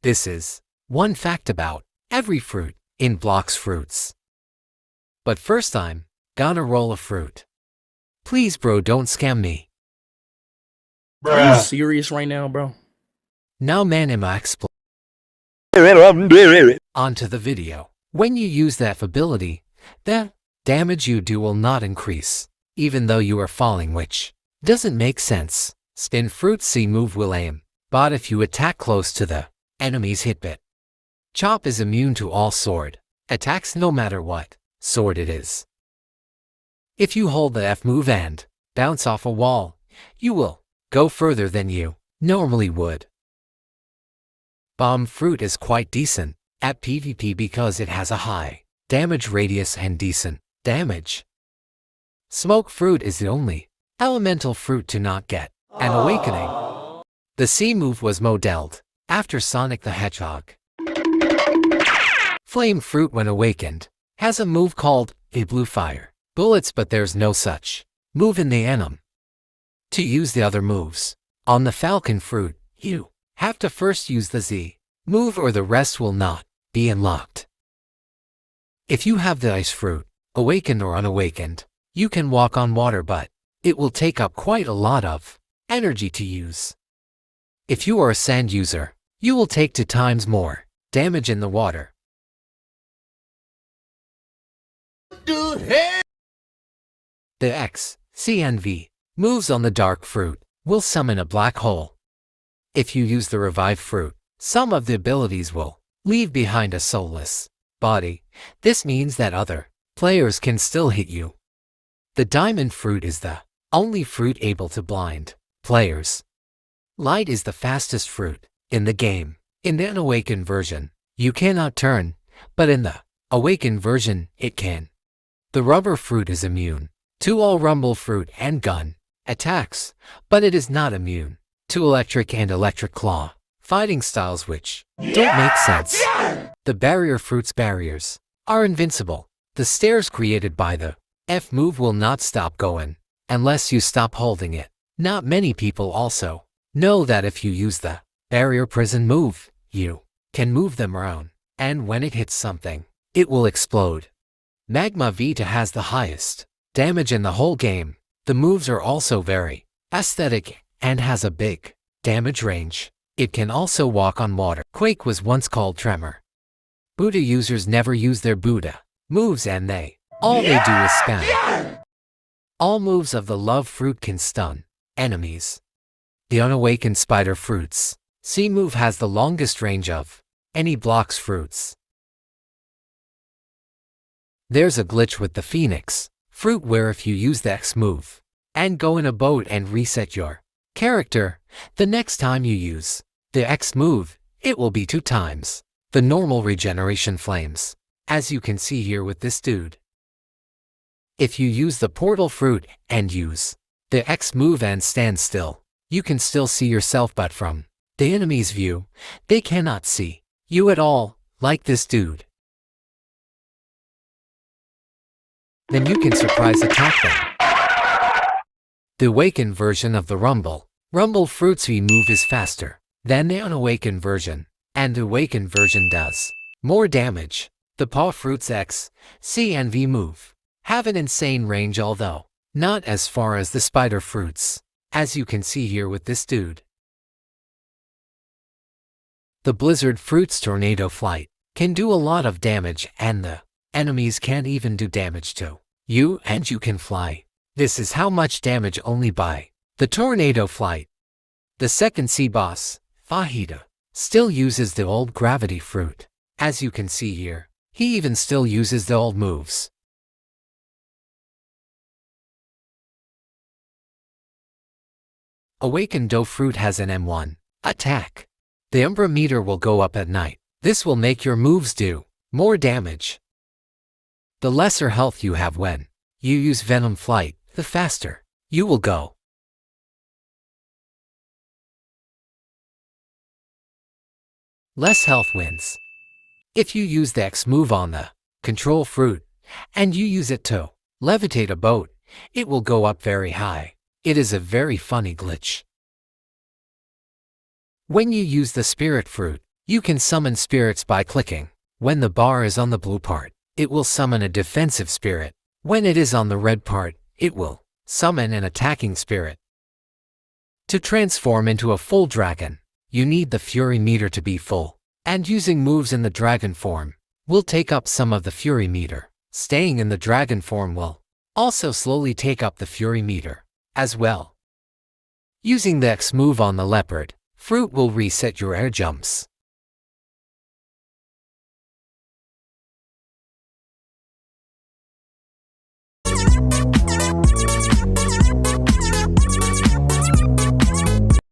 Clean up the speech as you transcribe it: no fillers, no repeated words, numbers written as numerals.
This is one fact about every fruit in Blox fruits. But first I'm gonna roll a fruit. Please bro, don't scam me. Are you serious right now, bro? Now man, am I explain onto the video. When you use that ability, the damage you do will not increase, even though you are falling, which doesn't make sense. Spin fruit C move will aim, but if you attack close to the enemy's hitbit. Chop is immune to all sword attacks no matter what sword it is. If you hold the F move and bounce off a wall, you will go further than you normally would. Bomb fruit is quite decent at PvP because it has a high damage radius and decent damage. Smoke fruit is the only elemental fruit to not get an awakening. The C move was modeled after Sonic the Hedgehog. Flame fruit, when awakened, has a move called a blue fire bullets, but there's no such move in the anime. To use the other moves on the falcon fruit, you have to first use the Z move or the rest will not be unlocked. If you have the ice fruit, awakened or unawakened, you can walk on water, but it will take up quite a lot of energy to use. If you are a sand user, you will take 2 times more damage in the water. The X, C and V moves on the dark fruit will summon a black hole. If you use the revive fruit, some of the abilities will leave behind a soulless body. This means that other players can still hit you. The diamond fruit is the only fruit able to blind players. Light is the fastest fruit in the game. In the unawakened version, you cannot turn, but in the awakened version, it can. The rubber fruit is immune to all rumble fruit and gun attacks, but it is not immune to electric and electric claw fighting styles, which don't make sense. The barrier fruit's barriers are invincible. The stairs created by the F move will not stop going unless you stop holding it. Not many people also know that if you use the barrier prison move, you can move them around, and when it hits something, it will explode. Magma Vita has the highest damage in the whole game. The moves are also very aesthetic and has a big damage range. It can also walk on water. Quake was once called Tremor. Buddha users never use their Buddha moves, and all they do is spam. All moves of the love fruit can stun enemies. The unawakened spider fruits C move has the longest range of any Blox fruits. There's a glitch with the Phoenix fruit where if you use the X move and go in a boat and reset your character, the next time you use the X move, it will be 2 times the normal regeneration flames, as you can see here with this dude. If you use the portal fruit and use the X move and stand still, you can still see yourself, but from the enemy's view, they cannot see you at all, like this dude. Then you can surprise attack them. The awakened version of the rumble fruit's V move is faster than the unawakened version, and the awakened version does more damage. The paw fruit's X, C and V move have an insane range, although not as far as the spider fruits, as you can see here with this dude. The blizzard fruit's tornado flight can do a lot of damage, and the enemies can't even do damage to you, and you can fly. This is how much damage only by the tornado flight. The second C boss, Fajita, still uses the old gravity fruit. As you can see here, he even still uses the old moves. Awakened dough fruit has an M1 attack. The Umbra meter will go up at night. This will make your moves do more damage. The lesser health you have when you use Venom Flight, the faster you will go. Less health wins. If you use the X move on the control fruit and you use it to levitate a boat, it will go up very high. It is a very funny glitch. When you use the spirit fruit, You can summon spirits by clicking. When the bar is on the blue part, it will summon a defensive spirit. When it is on the red part, it will summon an attacking spirit. To transform into a full dragon, you need the Fury meter to be full, and using moves in the dragon form will take up some of the Fury meter. Staying in the dragon form will also slowly take up the Fury meter as well. Using the X move on the leopard, fruit will reset your air jumps.